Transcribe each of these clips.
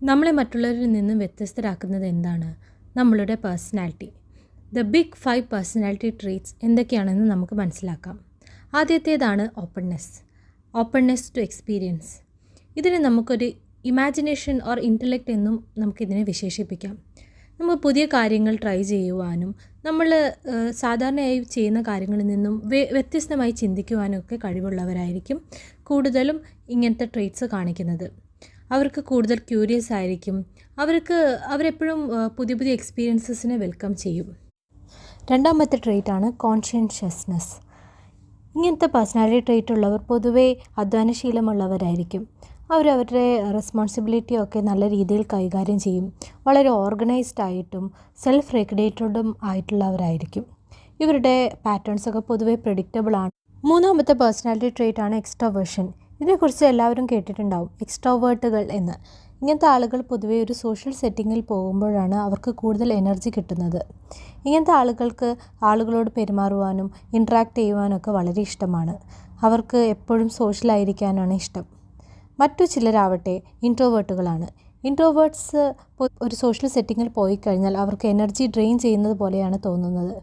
നമ്മളെ മറ്റുള്ളവരിൽ നിന്നും വ്യത്യസ്തരാക്കുന്നത് എന്താണ്? നമ്മളുടെ personality. The big 5 personality traits എന്തൊക്കെയാണെന്ന് നമുക്ക് മനസ്സിലാക്കാം. ആദ്യത്തേതാണ് ഓപ്പൺനെസ് ടു എക്സ്പീരിയൻസ്. ഇതിന് നമുക്കൊരു ഇമാജിനേഷൻ ഓർ ഇൻ്റലക്റ്റ് എന്നും നമുക്കിതിനെ വിശേഷിപ്പിക്കാം. നമ്മൾ പുതിയ കാര്യങ്ങൾ ട്രൈ ചെയ്യുവാനും നമ്മൾ സാധാരണയായി ചെയ്യുന്ന കാര്യങ്ങളിൽ നിന്നും വ്യത്യസ്തമായി ചിന്തിക്കുവാനൊക്കെ കഴിവുള്ളവരായിരിക്കും കൂടുതലും ഇങ്ങനത്തെ ട്രെയ്റ്റ്സ് കാണിക്കുന്നത്. അവർക്ക് കൂടുതൽ ക്യൂരിയസ് ആയിരിക്കും. അവരെപ്പോഴും പുതിയ പുതിയ എക്സ്പീരിയൻസസിനെ വെൽക്കം ചെയ്യും. രണ്ടാമത്തെ ട്രെയ്റ്റാണ് കോൺഷ്യൻഷ്യസ്നെസ്. ഇങ്ങനത്തെ പേഴ്സണാലിറ്റി ട്രെയ്റ്റ് ഉള്ളവർ പൊതുവേ അധ്വാനശീലമുള്ളവരായിരിക്കും. അവരവരുടെ റെസ്പോൺസിബിലിറ്റിയൊക്കെ നല്ല രീതിയിൽ കൈകാര്യം ചെയ്യും. വളരെ ഓർഗനൈസ്ഡ് ആയിട്ടും സെൽഫ് റെഗുലേറ്റഡും ആയിട്ടുള്ളവരായിരിക്കും. ഇവരുടെ പാറ്റേൺസൊക്കെ പൊതുവേ പ്രെഡിക്റ്റബിളാണ്. മൂന്നാമത്തെ പേഴ്സണാലിറ്റി ട്രെയ്റ്റാണ് എക്സ്ട്രോവേർഷൻ. ഇതിനെക്കുറിച്ച് എല്ലാവരും കേട്ടിട്ടുണ്ടാവും, എക്സ്ട്രോവേർട്ടുകൾ എന്ന്. ഇങ്ങനത്തെ ആളുകൾ പൊതുവേ ഒരു സോഷ്യൽ സെറ്റിങ്ങിൽ പോകുമ്പോഴാണ് അവർക്ക് കൂടുതൽ എനർജി കിട്ടുന്നത്. ഇങ്ങനത്തെ ആളുകൾക്ക് ആളുകളോട് പെരുമാറുവാനും ഇൻട്രാക്ട് ചെയ്യുവാനൊക്കെ വളരെ ഇഷ്ടമാണ്. അവർക്ക് എപ്പോഴും സോഷ്യലായിരിക്കാനാണ് ഇഷ്ടം. മറ്റു ചിലരാവട്ടെ ഇൻട്രോവേർട്ടുകളാണ്. ഇൻട്രോവേർട്ട്സ് ഒരു സോഷ്യൽ സെറ്റിങ്ങിൽ പോയി കഴിഞ്ഞാൽ അവർക്ക് എനർജി ഡ്രെയിൻ ചെയ്യുന്നത് പോലെയാണ് തോന്നുന്നത്.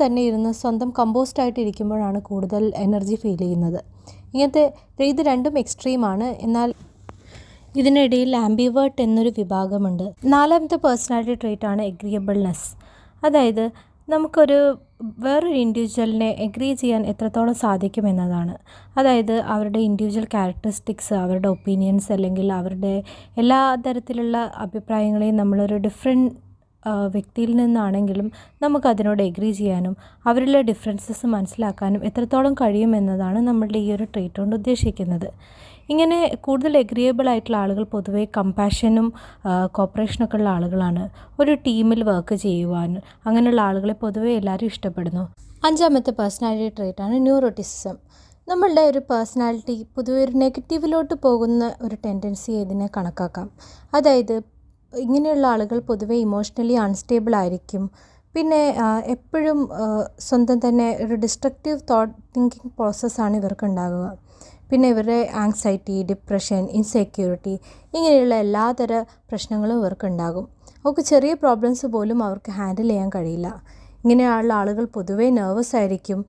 തന്നെ ഇരുന്ന് സ്വന്തം കമ്പോസ്റ്റായിട്ട് ഇരിക്കുമ്പോഴാണ് കൂടുതൽ എനർജി ഫീൽ ചെയ്യുന്നത്. ഇത് രണ്ടും എക്സ്ട്രീമാണ്. എന്നാൽ ഇതിനിടയിൽ ആംബിവേർട്ട് എന്നൊരു വിഭാഗമുണ്ട്. നാലാമത്തെ പേഴ്സണാലിറ്റി ട്രെയ്റ്റാണ് എഗ്രിയബിൾനെസ്. അതായത് നമുക്കൊരു വേറൊരു ഇൻഡിവിജ്വലിനെ എഗ്രി ചെയ്യാൻ എത്രത്തോളം സാധിക്കുമെന്നതാണ്. അതായത് അവരുടെ ഇൻഡിവിജ്വൽ ക്യാരക്ടറിസ്റ്റിക്സ്, അവരുടെ ഒപ്പീനിയൻസ് അല്ലെങ്കിൽ അവരുടെ എല്ലാ തരത്തിലുള്ള അഭിപ്രായങ്ങളെയും നമ്മളൊരു ഡിഫറെൻറ്റ് വ്യക്തിയിൽ നിന്നാണെങ്കിലും നമുക്കതിനോട് എഗ്രി ചെയ്യാനും അവരിലെ ഡിഫറൻസസ് മനസ്സിലാക്കാനും എത്രത്തോളം കഴിയുമെന്നതാണ് നമ്മളുടെ ഈ ഒരു ട്രെയ്റ്റ് കൊണ്ട് ഉദ്ദേശിക്കുന്നത്. ഇങ്ങനെ കൂടുതൽ എഗ്രിയബിൾ ആയിട്ടുള്ള ആളുകൾ പൊതുവേ കമ്പാഷനും കോപ്പറേഷനൊക്കെ ഉള്ള ആളുകളാണ്. ഒരു ടീമിൽ വർക്ക് ചെയ്യുവാൻ അങ്ങനെയുള്ള ആളുകളെ പൊതുവേ എല്ലാവരും ഇഷ്ടപ്പെടുന്നു. അഞ്ചാമത്തെ പേഴ്സണാലിറ്റി ട്രെയ്റ്റാണ് ന്യൂറോട്ടിസിസം. നമ്മളുടെ ഒരു പേഴ്സണാലിറ്റി പൊതുവേ ഒരു നെഗറ്റീവിലോട്ട് പോകുന്ന ഒരു ടെൻഡൻസി ഇതിനെ കണക്കാക്കാം. അതായത് ഇങ്ങനെയുള്ള ആളുകൾ പൊതുവേ ഇമോഷണലി അൺസ്റ്റേബിൾ ആയിരിക്കും. പിന്നെ എപ്പോഴും സ്വന്തം തന്നെ ഒരു ഡിസ്ട്രക്റ്റീവ് തിങ്കിങ് പ്രോസസ്സാണ് ഇവർക്കുണ്ടാകുക. പിന്നെ ഇവരുടെ ആങ്സൈറ്റി, ഡിപ്രഷൻ, ഇൻസെക്യൂരിറ്റി ഇങ്ങനെയുള്ള എല്ലാതര പ്രശ്നങ്ങളും ഇവർക്കുണ്ടാകും. അവർക്ക് ചെറിയ പ്രോബ്ലംസ് പോലും അവർക്ക് ഹാൻഡിൽ ചെയ്യാൻ കഴിയില്ല. ഇങ്ങനെയുള്ള ആളുകൾ പൊതുവേ നെർവസ് ആയിരിക്കും.